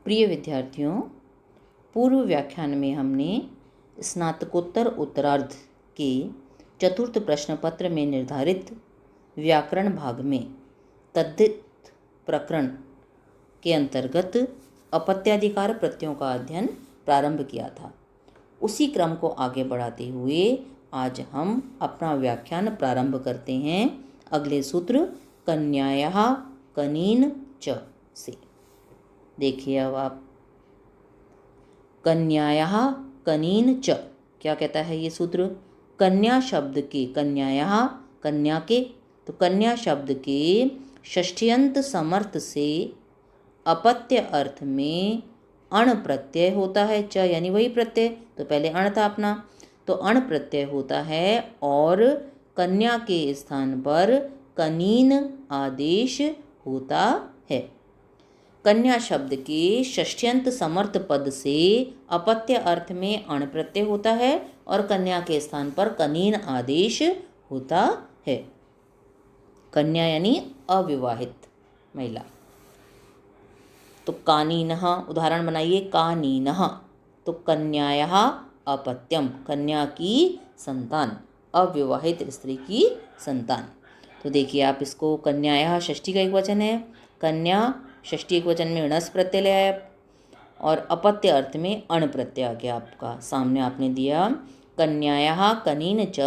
प्रिय विद्यार्थियों, पूर्व व्याख्यान में हमने स्नातकोत्तर उत्तरार्ध के चतुर्थ प्रश्न पत्र में निर्धारित व्याकरण भाग में तद्धित प्रकरण के अंतर्गत अपत्याधिकार प्रत्ययों का अध्ययन प्रारंभ किया था। उसी क्रम को आगे बढ़ाते हुए आज हम अपना व्याख्यान प्रारंभ करते हैं अगले सूत्र कन्यायाः कनीन च से। देखिए अब आप, कन्यायाः कनीन च क्या कहता है ये सूत्र। कन्या शब्द के, कन्यायाः कन्या के, तो कन्या शब्द के षष्ठ्यंत समर्थ से अपत्य अर्थ में अण प्रत्यय होता है। च यानी वही प्रत्यय, तो पहले अण था अपना, तो अण प्रत्यय होता है और कन्या के स्थान पर कनीन आदेश होता है। कन्या शब्द के षष्ठ्यंत समर्थ पद से अपत्य अर्थ में अण प्रत्यय होता है और कन्या के स्थान पर कनीन आदेश होता है। कन्या यानी अविवाहित महिला। तो कानीनः, उदाहरण बनाइए, कानीनः, तो कन्यायाः अपत्यम, कन्या की संतान, अविवाहित स्त्री की संतान। तो देखिए आप इसको, कन्यायाः षष्ठी का एक वचन है, कन्या षष्ठी एक वचन में णस प्रत्यय ले आया और अपत्य अर्थ में अण प्रत्यय आ गया आपका। सामने आपने दिया कन्यायाः कनीन च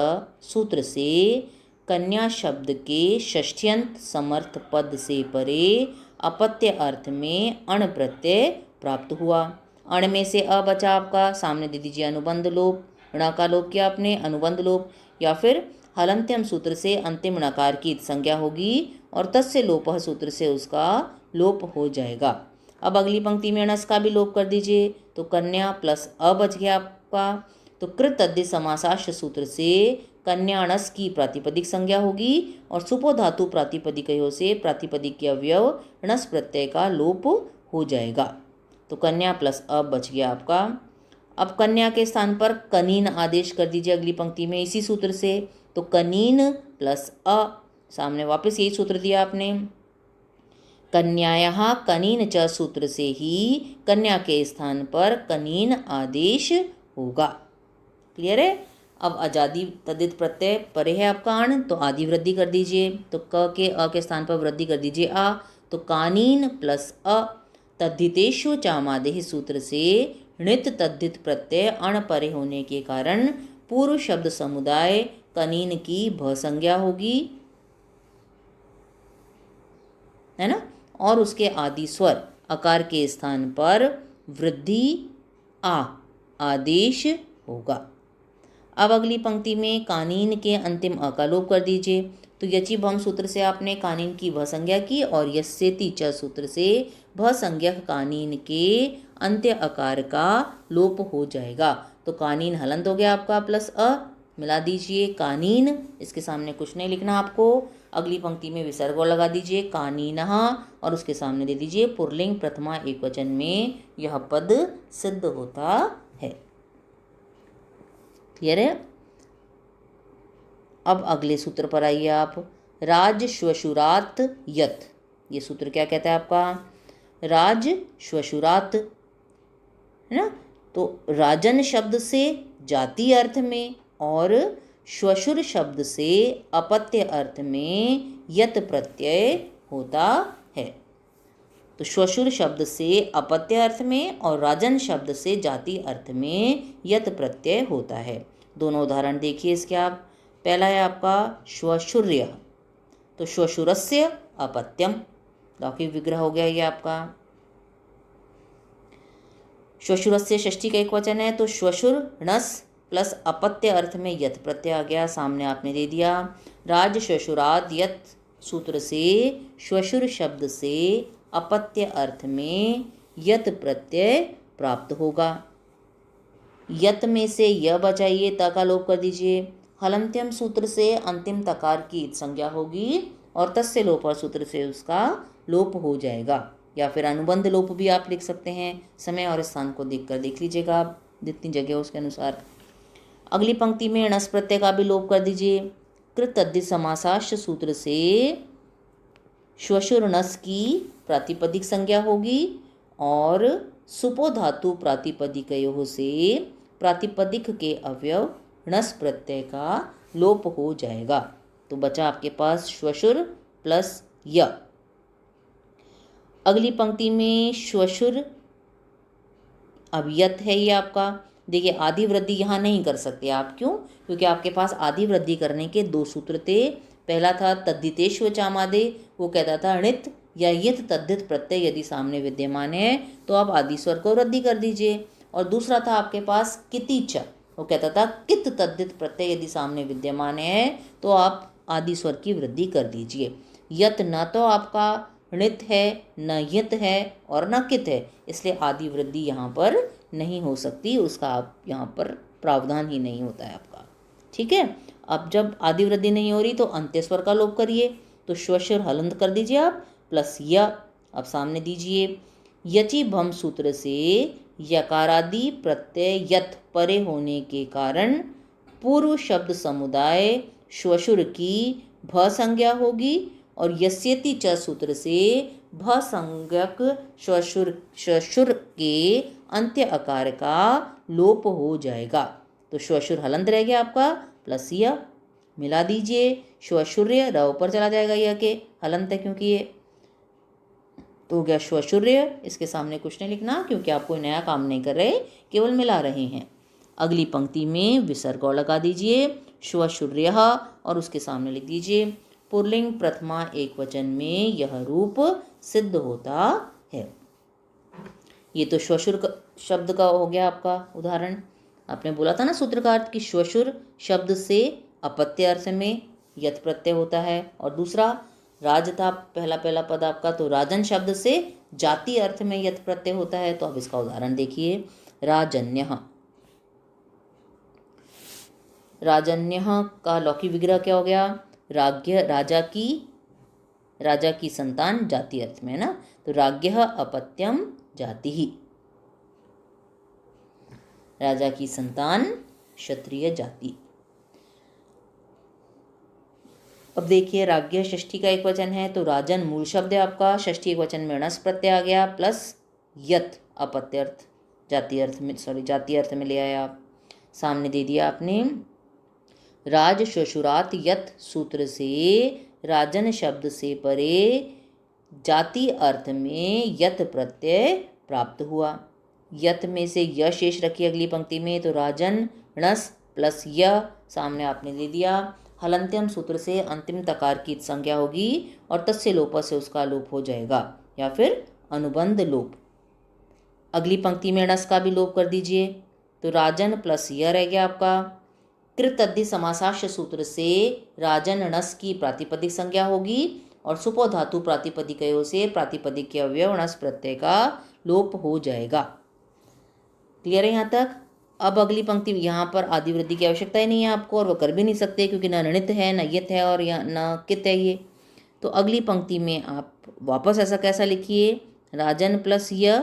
सूत्र से कन्या शब्द के षष्ठ्यंत समर्थ पद से परे अपत्य अर्थ में अण प्रत्यय प्राप्त हुआ। अण में से अ बचा आपका, सामने दे दीजिए अनुबंध लोप, ण का लोप किया आपने, अनुबंध लोप, या फिर हलंत्यम सूत्र से अंतिम णकार की संज्ञा होगी और तस्य लोपः सूत्र से उसका लोप हो जाएगा। अब अगली पंक्ति में णस का भी लोप कर दीजिए, तो कन्या प्लस अ बच गया आपका। तो कृत तद्धित समासाश्च सूत्र से कन्या णस की प्रातिपदिक संज्ञा होगी और सुपो धातु प्रातिपदिकयों से प्रातिपदिक के अवयव णस प्रत्यय का लोप हो जाएगा। तो कन्या प्लस अ बच गया आपका। अब कन्या के स्थान पर कनीन आदेश कर दीजिए अगली पंक्ति में इसी सूत्र से, तो कनीन प्लस अ, सामने वापस यही सूत्र दिया आपने। कन्यायाः कनीन च सूत्र से ही कन्या के स्थान पर कनीन आदेश होगा। क्लियर है। अब अजादि तद्धित प्रत्यय परे है आपका अण, तो आदि वृद्धि कर दीजिए, तो क के अ के स्थान पर वृद्धि कर दीजिए आ, तो कानीन प्लस अ। तद्धितेषु चामादेः सूत्र से णित तद्धित प्रत्यय अण परे होने के कारण पूर्व शब्द समुदाय कनीन की भ संज्ञा होगी, है ना, और उसके आदि स्वर अकार के स्थान पर वृद्धि आ आदेश होगा। अब अगली पंक्ति में कानीन के अंतिम अ का लोप कर दीजिए, तो यचि भम सूत्र से आपने कानीन की भ संज्ञा की और यस्येति च सूत्र से भ संज्ञक कानीन के अंत्य अकार का लोप हो जाएगा। तो कानीन हलंत हो गया आपका, प्लस अ मिला दीजिए कानीन, इसके सामने कुछ नहीं लिखना आपको। अगली पंक्ति में विसर्ग और लगा दीजिए कानीनः और उसके सामने दे दीजिए पुल्लिंग प्रथमा एकवचन में यह पद सिद्ध होता है। क्लियर है। अब अगले सूत्र पर आइए आप, राज श्वशुरात यत। ये सूत्र क्या कहता है आपका, राज श्वशुरात, है ना, तो राजन शब्द से जाति अर्थ में और श्वशुर शब्द से अपत्य अर्थ में यत प्रत्यय होता है। तो श्वशुर शब्द से अपत्य अर्थ में और राजन शब्द से जाति अर्थ में यत प्रत्यय होता है। दोनों उदाहरण देखिए इसके आप। पहला है आपका श्वशुर्य, तो श्वशुरस्य अपत्यम, लौकिक विग्रह हो गया ये आपका। श्वशुरस्य षष्ठी का एक वचन है, तो श्वशुर णस प्लस अपत्य अर्थ में यत प्रत्यय आ गया, सामने आपने दे दिया। राज श्वशुराद यत सूत्र से श्वशुर शब्द से अपत्य अर्थ में यत प्रत्यय प्राप्त होगा। यत में से य बचाइए, त का लोप कर दीजिए। हलंत्यम सूत्र से अंतिम तकार की संज्ञा होगी और तस्य लोप सूत्र से उसका लोप हो जाएगा, या फिर अनुबंध लोप भी आप लिख सकते हैं। समय और स्थान को देखकर देख लीजिएगा आप, जितनी जगह उसके अनुसार। अगली पंक्ति में णस प्रत्यय का भी लोप कर दीजिए। कृत तद्धित समासाश्च सूत्र से श्वशुर णस की प्रातिपदिक संज्ञा होगी और सुपो धातु प्रातिपदिकयोः से प्रातिपदिक के अवयव णस प्रत्यय का लोप हो जाएगा। तो बचा आपके पास श्वशुर प्लस य। अगली पंक्ति में श्वशुर अब यत है ये आपका। देखिए आदि वृद्धि यहाँ नहीं कर सकते आप, क्यों? क्योंकि आपके पास आदि वृद्धि करने के दो सूत्र थे। पहला था तद्धितेष्व चामादे, वो कहता था णित या यत तद्धित प्रत्यय यदि सामने विद्यमान है तो आप आदि स्वर को वृद्धि कर दीजिए। और दूसरा था आपके पास किति च, वो कहता था कित तद्धित प्रत्यय यदि सामने विद्यमान है तो आप आदि स्वर की वृद्धि कर दीजिए। यत न तो आपका णित है, न यत है और न कित है, इसलिए आदि वृद्धि यहाँ पर नहीं हो सकती, उसका आप यहाँ पर प्रावधान ही नहीं होता है आपका। ठीक है, अब जब आदि वृद्धि नहीं हो रही तो अंत्य स्वर का लोप करिए। तो श्वशुर हलंत कर दीजिए आप प्लस य। अब सामने दीजिए यचि भम सूत्र से यकारादि प्रत्यय यत परे होने के कारण पूर्व शब्द समुदाय श्वशुर की भ संज्ञा होगी और यस्यति च सूत्र से भ संज्ञक श्वशुर के अंत्य आकार का लोप हो जाएगा। तो श्वशुर हलंत रह गया आपका प्लस य। मिला दीजिए श्वशुर्य, र ऊपर चला जाएगा यह के हलंत है क्योंकि ये तो हो गया श्वशुर्य। इसके सामने कुछ नहीं लिखना क्योंकि आप कोई नया काम नहीं कर रहे, केवल मिला रहे हैं। अगली पंक्ति में विसर्ग और लगा दीजिए श्वशुर्य और उसके सामने लिख दीजिए पुल्लिंग प्रथमा एक वचन में यह रूप सिद्ध होता है। ये तो श्वशुर शब्द का हो गया आपका उदाहरण। आपने बोला था ना सूत्रकार कि श्वशुर शब्द से अपत्य अर्थ में यत प्रत्यय होता है, और दूसरा राज था पहला पद आपका, तो राजन शब्द से जाति अर्थ में यत प्रत्यय होता है। तो अब इसका उदाहरण देखिए राजन्यः। राजन्यः का लौकिक विग्रह क्या हो गया? राज्ञ, राजा की संतान जाति अर्थ में है ना, तो राज्ञः अपत्यम जाति ही, राजा की संतान क्षत्रिय जाति। अब देखिए राज्ञ षष्ठी का एक वचन है, तो राजन मूल शब्द है आपका, षष्ठी एक वचन में णस प्रत्यय आ गया प्लस यत अपत्य अर्थ जाति अर्थ में ले आए आप। सामने दे दिया आपने राज श्वशुरात यत सूत्र से राजन शब्द से परे जाति अर्थ में यत प्रत्यय प्राप्त हुआ। यत में से य शेष रखिए अगली पंक्ति में, तो राजन णस प्लस य सामने आपने दे दिया। हलंत्यम सूत्र से अंतिम तकार की संज्ञा होगी और तस्य लोप से उसका लोप हो जाएगा या फिर अनुबंध लोप। अगली पंक्ति में णस का भी लोप कर दीजिए, तो राजन प्लस य रह गया आपका। कृत अद्धि समासाश्य सूत्र से राजन णस की प्रातिपदिक संज्ञा होगी और सुपो धातु प्रातिपदिकयों से प्रातिपदिक के अवयव णस प्रत्यय का लोप हो जाएगा। क्लियर है यहाँ तक? अब अगली पंक्ति, यहाँ पर आदि वृद्धि की आवश्यकता ही नहीं है आपको और वो कर भी नहीं सकते क्योंकि न णित है, न यत है और न कित है ये। तो अगली पंक्ति में आप वापस ऐसा कैसा लिखिए राजन प्लस य,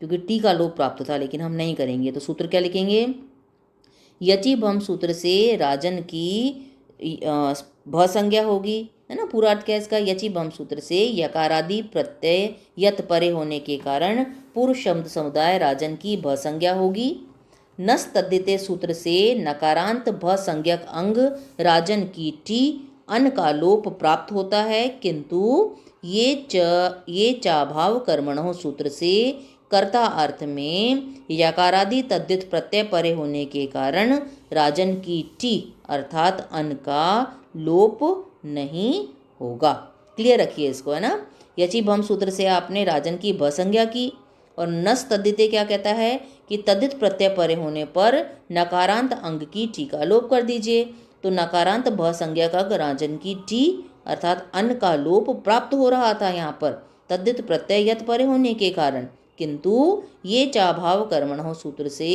क्योंकि टी का लोप प्राप्त था लेकिन हम नहीं करेंगे। तो सूत्र क्या लिखेंगे? यचि भम सूत्र से राजन की भ संज्ञा होगी, है ना। पूरा अर्थ क्या है इसका? यचि भम सूत्र से यकारादि प्रत्यय यत परे होने के कारण पूर्व शब्द समुदाय राजन की भ संज्ञा होगी। नस तद्धिते सूत्र से नकारांत भ संज्ञक अंग राजन की टी अन का लोप प्राप्त होता है, किंतु ये चाभाव कर्मणों सूत्र से कर्ता अर्थ में यकारादि तद्धित प्रत्यय परे होने के कारण राजन की टी अर्थात अन का लोप नहीं होगा। क्लियर रखिए इसको, है ना। यचि भम सूत्र से आपने राजन की भ संज्ञा की और नस तद्धिते क्या कहता है कि तद्धित प्रत्यय परे होने पर नकारांत अंग की टी का लोप कर दीजिए। तो नकारांत भ संज्ञा का राजन की टी अर्थात अन का लोप प्राप्त हो रहा था यहाँ पर तद्धित प्रत्यय यत परे होने के कारण, किंतु ये चाभाव कर्मणों सूत्र से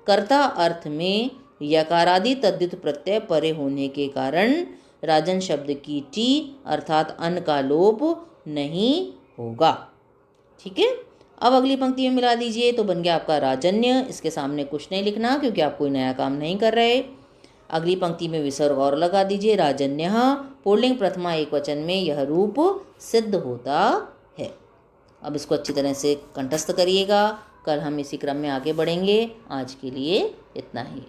कर्ता अर्थ में यकारादि तद्धित प्रत्यय परे होने के कारण राजन शब्द की टी अर्थात अन का लोप नहीं होगा। ठीक है, अब अगली पंक्ति में मिला दीजिए, तो बन गया आपका राजन्य। इसके सामने कुछ नहीं लिखना क्योंकि आप कोई नया काम नहीं कर रहे। अगली पंक्ति में विसर्ग और लगा दीजिए राजन्य पुल्लिंग प्रथमा एक वचन में यह रूप सिद्ध होता है। अब इसको अच्छी तरह से कंठस्थ करिएगा। कल हम इसी क्रम में आगे बढ़ेंगे। आज के लिए इतना ही।